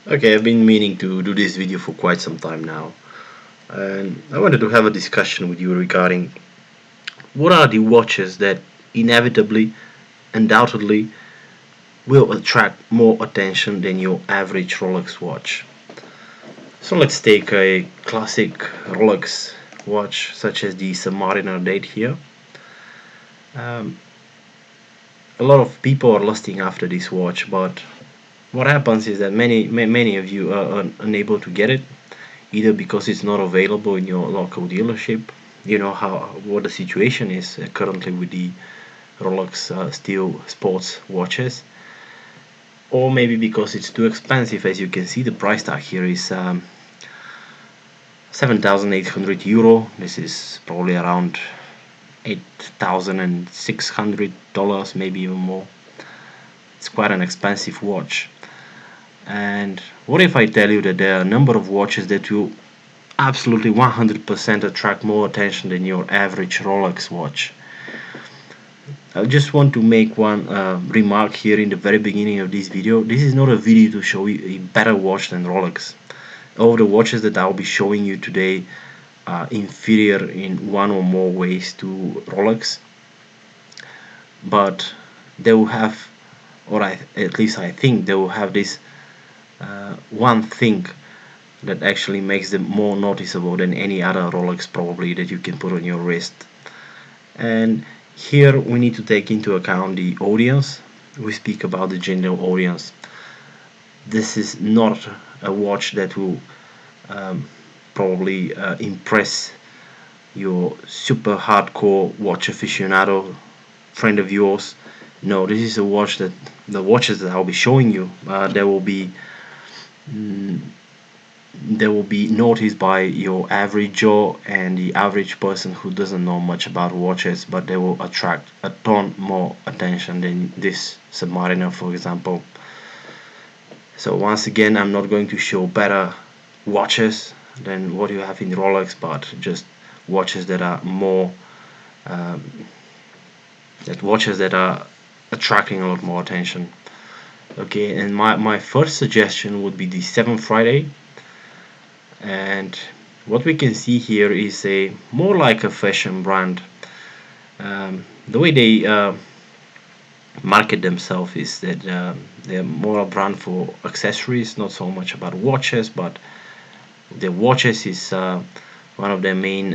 Okay, I've been meaning to do this video for quite some time now, and I wanted to have a discussion with you regarding what are the watches that inevitably, undoubtedly, will attract more attention than your average Rolex watch. So let's take a classic Rolex watch such as the Submariner date here. Um, a lot of people are lusting after this watch, but what happens is that many of you are unable to get it, either because it's not available in your local dealership. You know how what the situation is currently with the Rolex steel sports watches, or maybe because it's too expensive. As you can see, the price tag here is 7,800 euro. This is probably around $8,600, maybe even more. It's quite an expensive watch. And what if I tell you that there are a number of watches that will absolutely 100% attract more attention than your average Rolex watch? I just want to make one remark here in the very beginning of this video. This is not a video to show you a better watch than Rolex. All the watches that I'll be showing you today are inferior in one or more ways to Rolex, but they will have, at least I think they will have this one thing that actually makes them more noticeable than any other Rolex probably that you can put on your wrist. And here we need to take into account the audience. We speak about the general audience. This is not a watch that will probably impress your super hardcore watch aficionado friend of yours. No, this is a watch that the watches that I'll be showing you, mm, they will be noticed by your average Joe and the average person who doesn't know much about watches, but they will attract a ton more attention than this Submariner, for example. So once again, I'm not going to show better watches than what you have in Rolex, but just watches that are more um, watches that are attracting a lot more attention. Okay, and my first suggestion would be the 7th Friday. And what we can see here is a more like a fashion brand. The way they market themselves is that they're more a brand for accessories, not so much about watches, but the watches is one of their main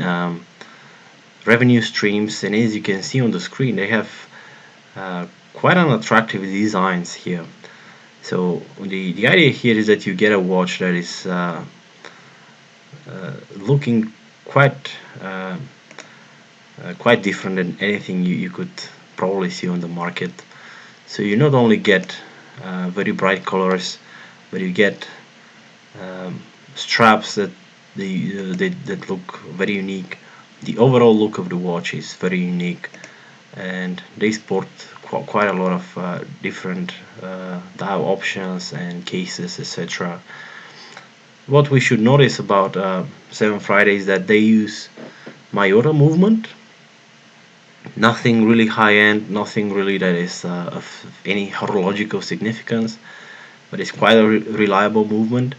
revenue streams. And as you can see on the screen, they have quite an attractive designs here. So the idea here is that you get a watch that is looking quite different than anything you could probably see on the market. So you not only get very bright colors, but you get straps that look very unique. The overall look of the watch is very unique, and they sport quite a lot of different dial options and cases, etc. What we should notice about 7 Friday is that they use Majora movement. Nothing really high end, nothing really that is of any horological significance, but it's quite a reliable movement.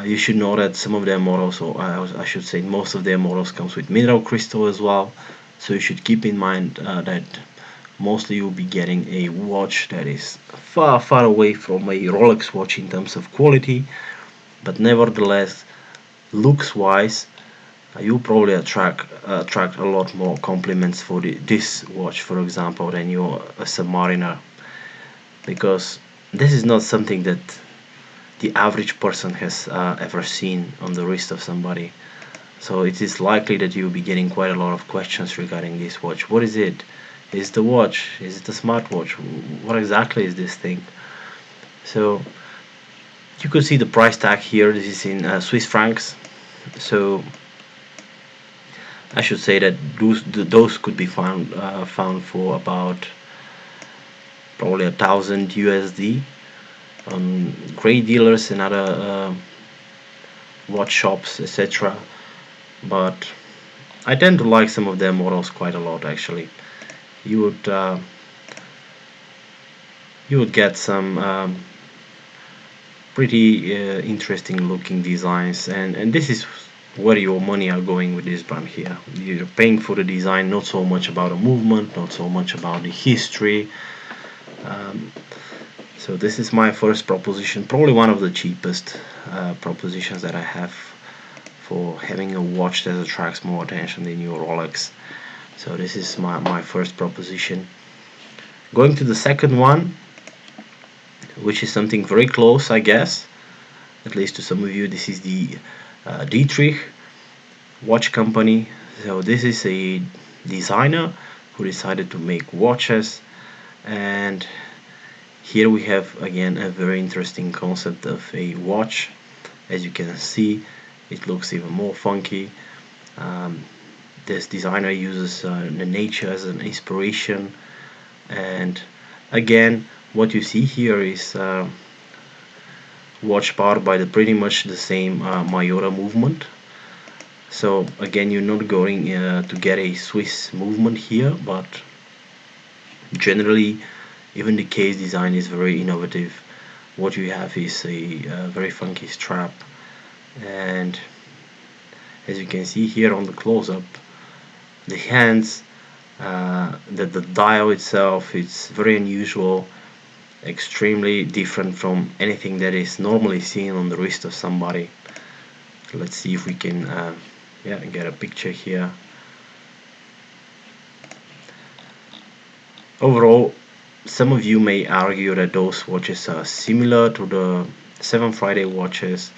You should know that some of their models, or I should say most of their models, comes with mineral crystal as well. So you should keep in mind that mostly you'll be getting a watch that is far away from a Rolex watch in terms of quality, but nevertheless, looks wise, you'll probably attract a lot more compliments for this watch, for example, than your Submariner, because this is not something that the average person has ever seen on the wrist of somebody. So it is likely that you'll be getting quite a lot of questions regarding this watch. What is it? Is it the watch? Is it a smartwatch? What exactly is this thing? So you could see the price tag here. This is in Swiss francs. So I should say that those could be found for about probably 1,000 USD on great dealers and other watch shops, etc. But I tend to like some of their models quite a lot. Actually, you would you would get some pretty interesting looking designs, and this is where your money are going with this brand here. You're paying for the design, not so much about the movement, not so much about the history. um, so this is my first proposition, probably one of the cheapest propositions that I have for having a watch that attracts more attention than your Rolex. So this is my first proposition. Going to the second one, which is something very close, I guess, at least to some of you. This is the Dietrich watch company. So this is a designer who decided to make watches, and here we have again a very interesting concept of a watch. As you can see, it looks even more funky. um, this designer uses the nature as an inspiration, and again what you see here is watch powered by the pretty much the same Mayora movement. So again, you're not going to get a Swiss movement here, but generally even the case design is very innovative. What you have is a very funky strap, and as you can see here on the close-up, the hands, the dial itself, it's very unusual, extremely different from anything that is normally seen on the wrist of somebody. Let's see if we can get a picture here. Overall, some of you may argue that those watches are similar to the 7 Friday watches.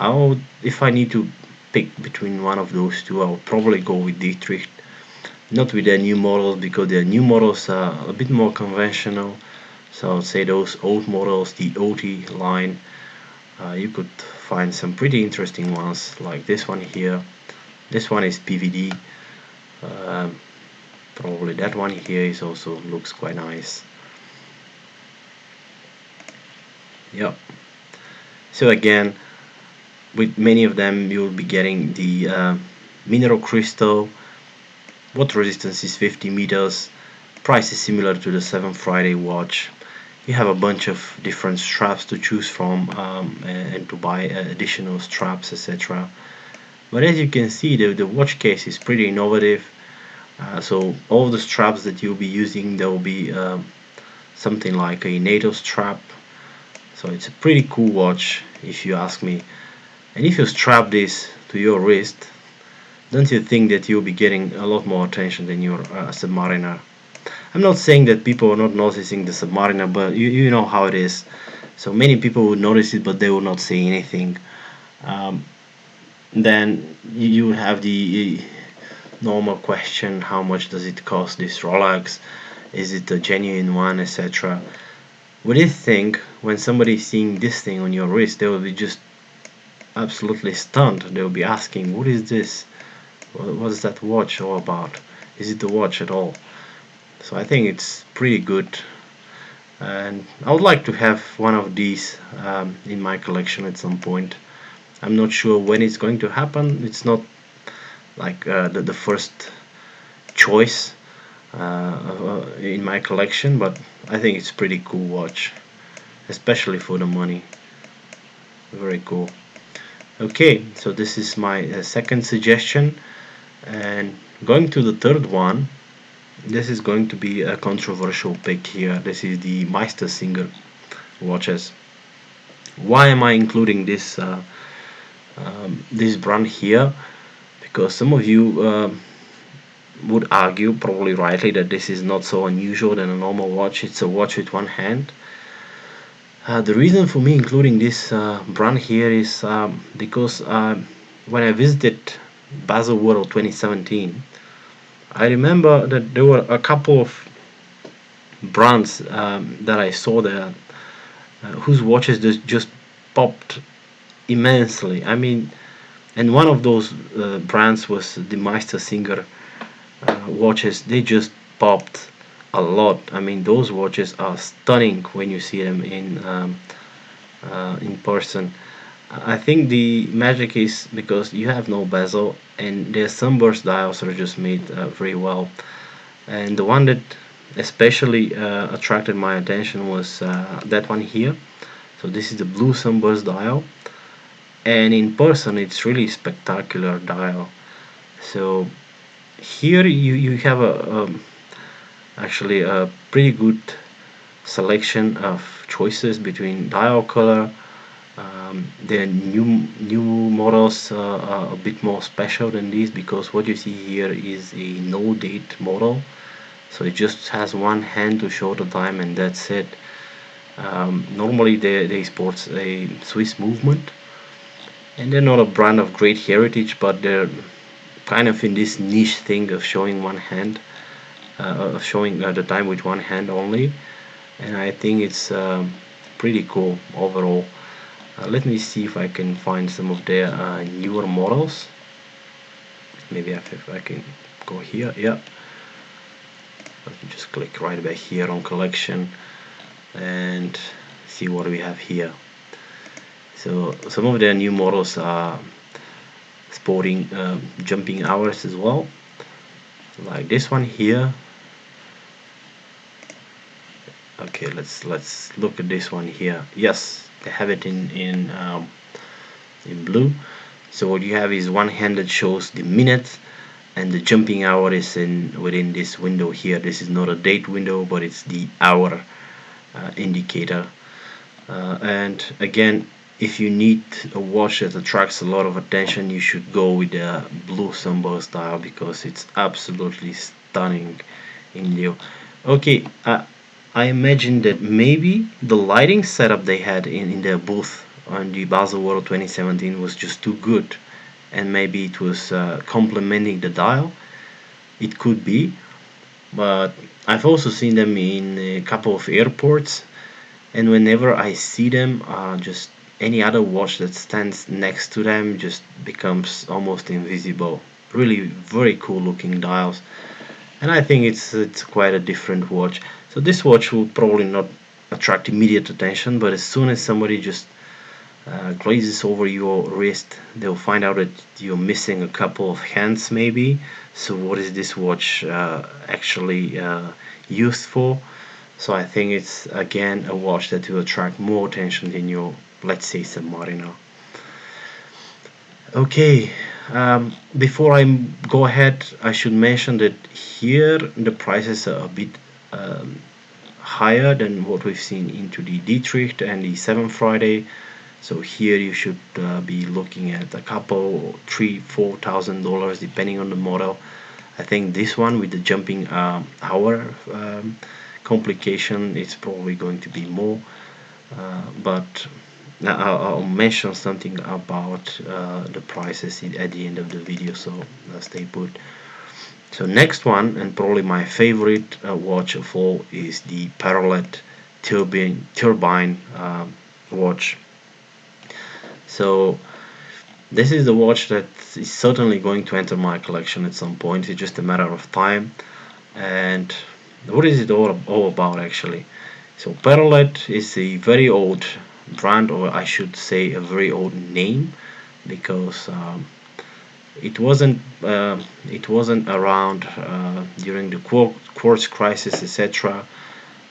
If I need to pick between one of those two, I'll probably go with Dietrich. Not with their new models, because their new models are a bit more conventional. So I would say those old models, the DHoti line, you could find some pretty interesting ones like this one here. This one is PVD. Probably that one here is also looks quite nice. Yep. So again, with many of them you'll be getting the mineral crystal. Water resistance is 50 meters. Price is similar to the 7 Friday watch. You have a bunch of different straps to choose from, and to buy additional straps, etc. But as you can see, the watch case is pretty innovative. So all the straps that you'll be using, there will be something like a NATO strap. So it's a pretty cool watch if you ask me. And if you strap this to your wrist, don't you think that you'll be getting a lot more attention than your Submariner? I'm not saying that people are not noticing the Submariner, but you know how it is. So many people would notice it, but they will not say anything. Then you have the normal question: how much does it cost, this Rolex? Is it a genuine one, etc.? What do you think when somebody is seeing this thing on your wrist? They will be just absolutely stunned. They will be asking, what is this? What is that watch all about? Is it a watch at all? So I think it's pretty good, and I would like to have one of these in my collection at some point. I'm not sure when it's going to happen. It's not like the first choice in my collection, but I think it's pretty cool watch, especially for the money. Very cool. Okay, so this is my second suggestion, and going to the third one, this is going to be a controversial pick here. This is the Meistersinger watches. Why am I including this brand here? Because some of you would argue, probably rightly, that this is not so unusual than a normal watch. It's a watch with one hand. The reason for me including this brand here is because when I visited Basel World 2017, I remember that there were a couple of brands that I saw there whose watches just popped immensely. I mean, and one of those brands was the Meistersinger watches. They just popped a lot. I mean, those watches are stunning when you see them in person. I think the magic is because you have no bezel, and their sunburst dials are just made very well. And the one that especially attracted my attention was that one here. So this is the blue sunburst dial, and in person it's really spectacular dial. So here you have actually a pretty good selection of choices between dial color. The new models are a bit more special than these, because what you see here is a no date model, so it just has one hand to show the time and that's it. Normally they sports a Swiss movement, and they're not a brand of great heritage, but they're kind of in this niche thing of showing one hand, of showing the time with one hand only, and I think it's pretty cool overall. Let me see if I can find some of their newer models. Maybe if I can go here. Yeah, let me just click right back here on collection and see what we have here. So some of their new models are sporting jumping hours as well, like this one here. Okay, let's look at this one here. Yes, they have it in blue. So what you have is one hand that shows the minutes, and the jumping hour is in within this window here. This is not a date window, but it's the hour indicator. And again, if you need a watch that attracts a lot of attention, you should go with the blue sunburst dial, because it's absolutely stunning in blue. Okay, I imagine that maybe the lighting setup they had in their booth on the Basel World 2017 was just too good, and maybe it was complementing the dial. It could be, but I've also seen them in a couple of airports, and whenever I see them, just any other watch that stands next to them just becomes almost invisible. Really very cool looking dials, and I think it's quite a different watch. So this watch will probably not attract immediate attention, but as soon as somebody just glazes over your wrist, they'll find out that you're missing a couple of hands maybe. So what is this watch actually used for? So I think it's again a watch that will attract more attention than your, let's say, Submariner. Okay, before I go ahead, I should mention that here the prices are a bit higher than what we've seen into the Dietrich and the 7 Friday. So here you should be looking at a couple, $3,000-$4,000 depending on the model. I think this one with the jumping hour complication, it's probably going to be more, but I'll mention something about the prices at the end of the video, so stay put. So next one, and probably my favorite watch of all, is the Paralet Turbine watch. So this is the watch that is certainly going to enter my collection at some point. It's just a matter of time. And what is it all about actually? So Paralet is a very old brand, or I should say a very old name, because it wasn't around during the quartz crisis, etc.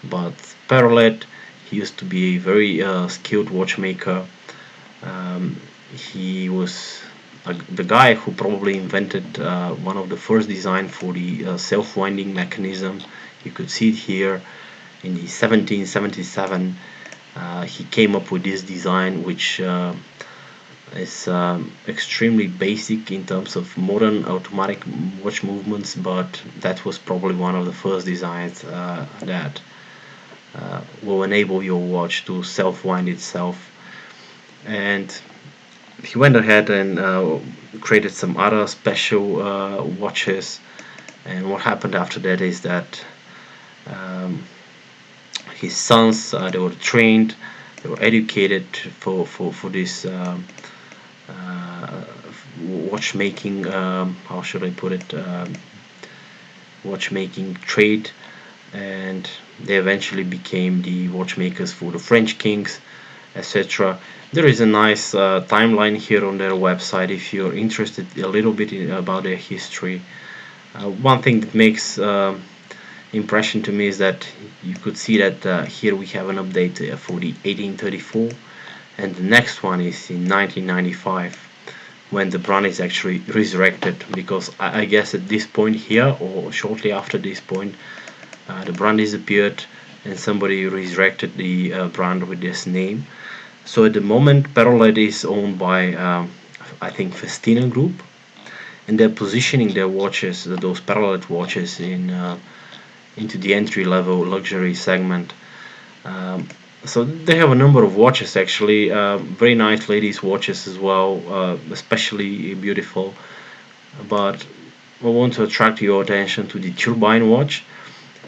But Paralet, he used to be a very skilled watchmaker. He was the guy who probably invented one of the first design for the self-winding mechanism. You could see it here in the 1777. He came up with this design, which is extremely basic in terms of modern automatic watch movements, but that was probably one of the first designs that will enable your watch to self-wind itself. And he went ahead and created some other special watches, and what happened after that is that his sons, they were trained, they were educated for this watchmaking, how should I put it, watchmaking trade, and they eventually became the watchmakers for the French kings, etc. There is a nice timeline here on their website if you're interested a little bit about their history. One thing that makes impression to me is that you could see that here we have an update for the 1834, and the next one is in 1995 when the brand is actually resurrected, because I guess at this point here or shortly after this point the brand disappeared and somebody resurrected the brand with this name. So at the moment Paralet is owned by I think Festina Group, and they're positioning their watches, those Paralet watches, into the entry level luxury segment. Um, so they have a number of watches actually, very nice ladies watches as well, especially beautiful. But I want to attract your attention to the Turbine watch.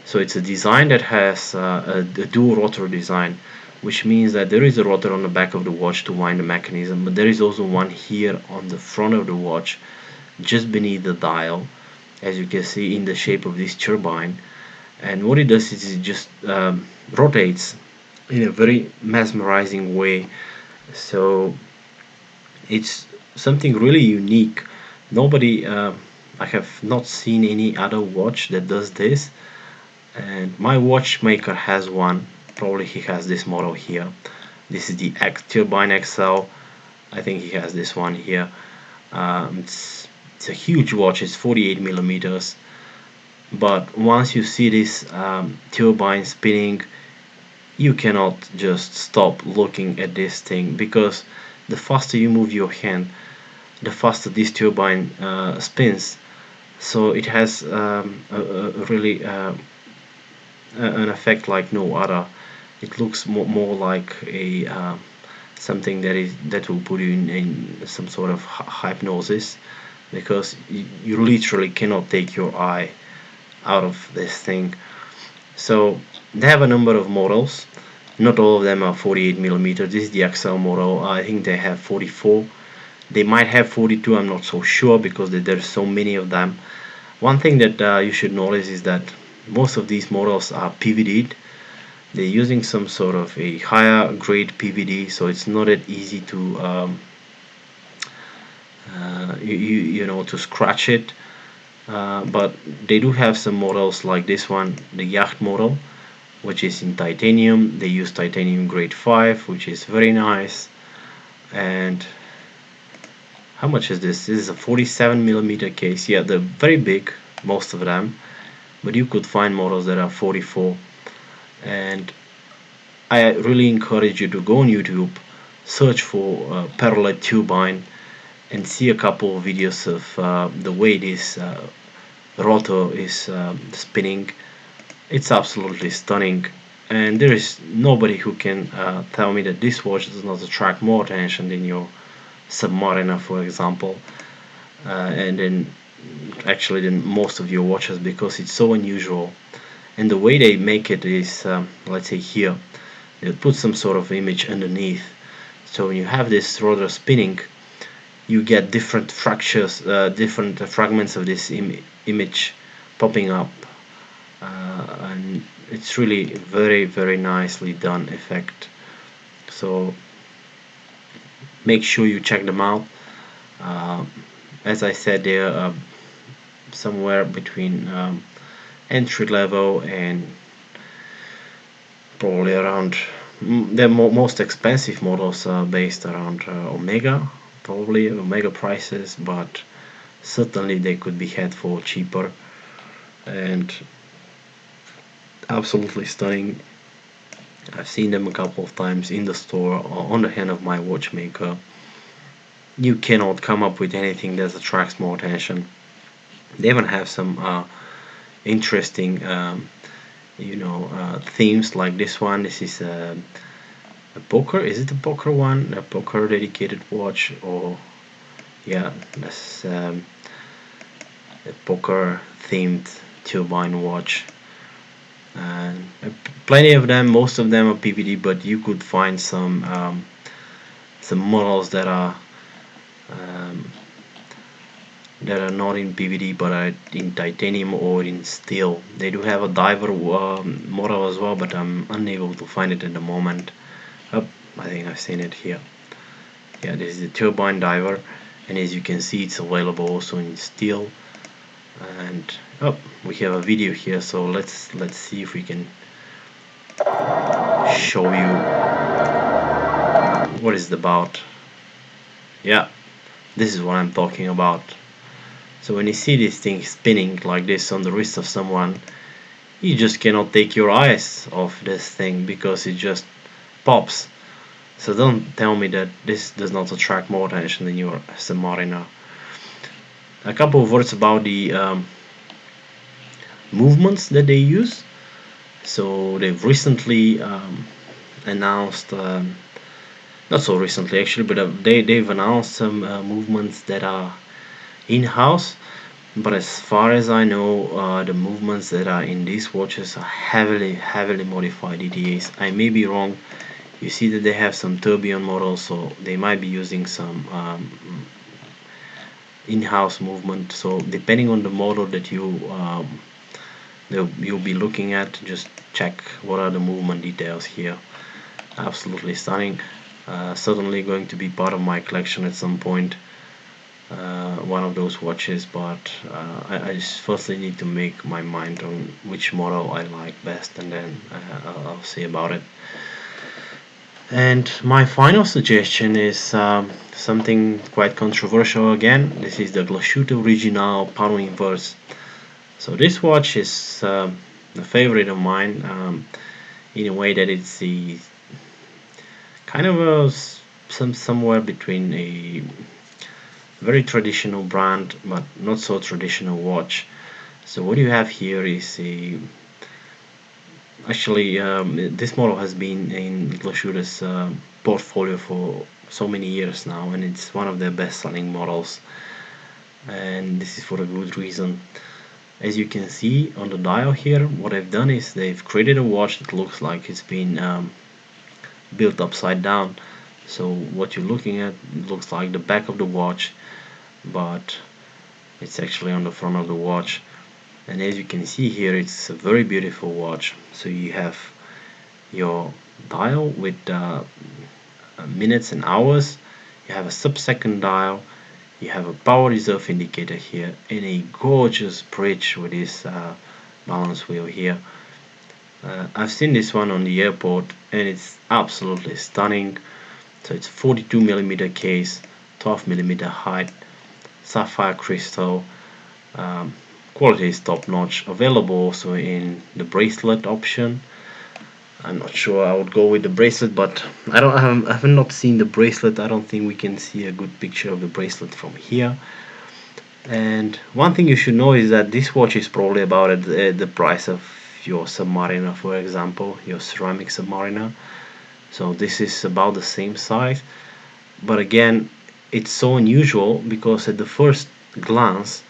So it's a design that has a dual rotor design, which means that there is a rotor on the back of the watch to wind the mechanism, but there is also one here on the front of the watch, just beneath the dial, as you can see in the shape of this turbine. And what it does is it just rotates in a very mesmerizing way. So it's something really unique. Nobody, I have not seen any other watch that does this, and my watchmaker has one. Probably he has this model here. This is the X Turbine XL. I think he has this one here. It's a huge watch. It's 48 millimeters. But once you see this turbine spinning, you cannot just stop looking at this thing, because the faster you move your hand, the faster this turbine spins. So it has a really an effect like no other. It looks more like a something that will put you in some sort of hypnosis, because you literally cannot take your eye out of this thing. So they have a number of models. Not all of them are 48 millimeters. This is the XL model. I think they have 44. They might have 42. I'm not so sure because there's so many of them. One thing that you should notice is that most of these models are PVD'd. They're using some sort of a higher grade PVD, so it's not that easy to you know, to scratch it. But they do have some models like this one, the yacht model, which is in titanium. They use titanium grade 5, which is very nice. And how much is this? This is a 47 millimeter case. Yeah, they're very big, most of them, but you could find models that are 44. And I really encourage you to go on YouTube, search for Paralet Turbine, and see a couple of videos of the way this rotor is spinning. It's absolutely stunning, and there is nobody who can tell me that this watch does not attract more attention than your Submariner, for example, and then actually than most of your watches, because it's so unusual. And the way they make it is, let's say here, they put some sort of image underneath. So when you have this rotor spinning, you get different fractures, different fragments of this image popping up, and it's really very nicely done effect. So make sure you check them out. Uh, as I said, they're somewhere between entry level and probably around the most expensive models are based around Omega, probably Omega prices, but certainly they could be had for cheaper, and absolutely stunning. I've seen them a couple of times in the store or on the hand of my watchmaker. You cannot come up with anything that attracts more attention. They even have some interesting you know, themes like this one. This is a poker. Is it a poker one? A poker dedicated watch? Or yeah, that's a poker themed turbine watch. And plenty of them. Most of them are PVD, but you could find some models um, that are not in PVD but are in titanium or in steel. They do have a diver model as well, but I'm unable to find it at the moment. Oh, I think I've seen it here. Yeah, this is the turbine diver, and as you can see, it's available also in steel. And oh, we have a video here, so let's see if we can show you what it's about. Yeah, this is what I'm talking about. So when you see this thing spinning like this on the wrist of someone, you just cannot take your eyes off this thing because it just pops. So don't tell me that this does not attract more attention than your Submariner. A couple of words about the movements that they use. So they've recently announced, not so recently actually, but they've announced some movements that are in-house. But as far as I know, the movements that are in these watches are heavily modified EDAs. I may be wrong. You see that they have some Turbine models, so they might be using some in-house movement. So depending on the model that you'll be looking at, just check what are the movement details here. Absolutely stunning. Certainly going to be part of my collection at some point. One of those watches, but I just firstly need to make my mind on which model I like best, and then I'll see about it. And my final suggestion is something quite controversial again. This is the DHoti Original Pano Inverse. So this watch is a favorite of mine, in a way that it's a kind of a somewhere between a very traditional brand but not so traditional watch. So what you have here is actually this model has been in DHoti's portfolio for so many years now, and it's one of their best-selling models, and this is for a good reason. As you can see on the dial here, what they've done is they've created a watch that looks like it's been built upside down. So what you're looking at looks like the back of the watch, but it's actually on the front of the watch. And as you can see here, it's a very beautiful watch. So you have your dial with minutes and hours, you have a sub-second dial, you have a power reserve indicator here, and a gorgeous bridge with this balance wheel here. I've seen this one on the airport and it's absolutely stunning. So it's 42mm case, 12mm height, sapphire crystal, quality is top notch. Available also in the bracelet option. I'm not sure I would go with the bracelet, but I have not seen the bracelet. I don't think we can see a good picture of the bracelet from here. And one thing you should know is that this watch is probably about at the price of your Submariner, for example, your ceramic Submariner. So this is about the same size, but again, it's so unusual because at the first glance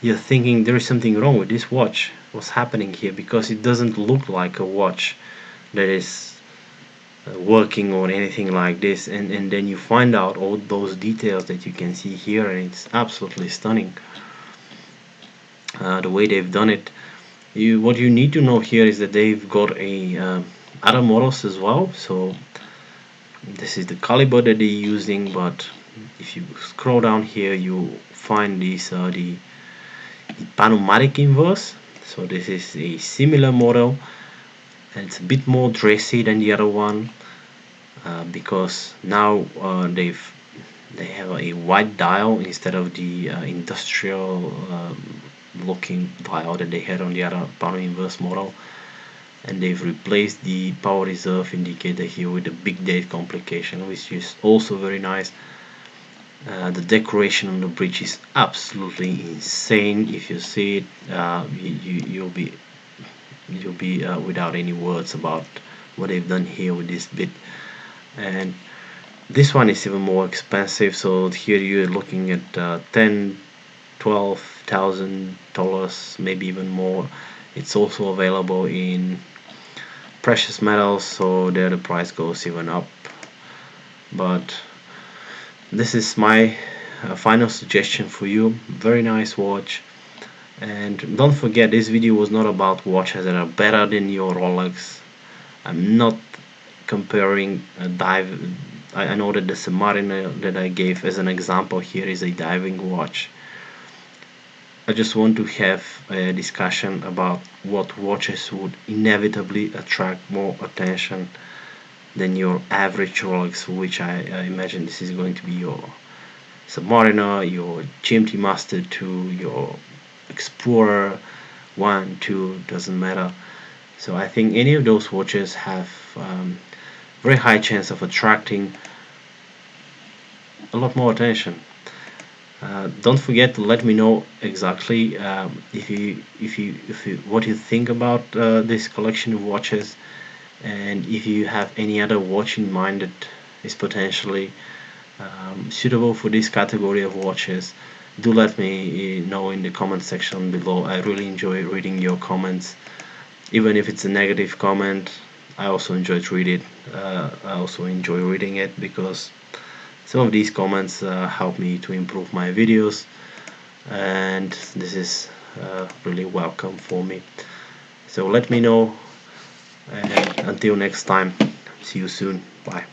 you're thinking there is something wrong with this watch. What's happening here? Because it doesn't look like a watch that is working or anything like this, and then you find out all those details that you can see here, and it's absolutely stunning the way they've done it. What you need to know here is that they've got a other models as well. So this is the caliber that they're using, but if you scroll down here you find these the Panomatic Inverse. So this is a similar model, and it's a bit more dressy than the other one, because now they have a white dial instead of the industrial looking dial that they had on the other Pano Inverse model, and they've replaced the power reserve indicator here with a big date complication, which is also very nice. The decoration on the bridge is absolutely insane. If you see it, you'll be without any words about what they've done here with this bit. And this one is even more expensive. So here you're looking at $10,000-$12,000, maybe even more. It's also available in precious metals, so there the price goes even up. But this is my final suggestion for you. Very nice watch. And don't forget, this video was not about watches that are better than your Rolex. I'm not comparing a dive. I know that the Submariner that I gave as an example here is a diving watch. I just want to have a discussion about what watches would inevitably attract more attention than your average Rolex, which I imagine this is going to be your Submariner, your GMT Master 2, your Explorer 1, 2, doesn't matter. So I think any of those watches have very high chance of attracting a lot more attention. Don't forget to let me know exactly if you what you think about this collection of watches, and if you have any other watch in mind that is potentially suitable for this category of watches. Do let me know in the comment section below. I really enjoy reading your comments, even if it's a negative comment. I also enjoy reading it, because some of these comments help me to improve my videos, and this is really welcome for me. So let me know, and until next time, see you soon. Bye.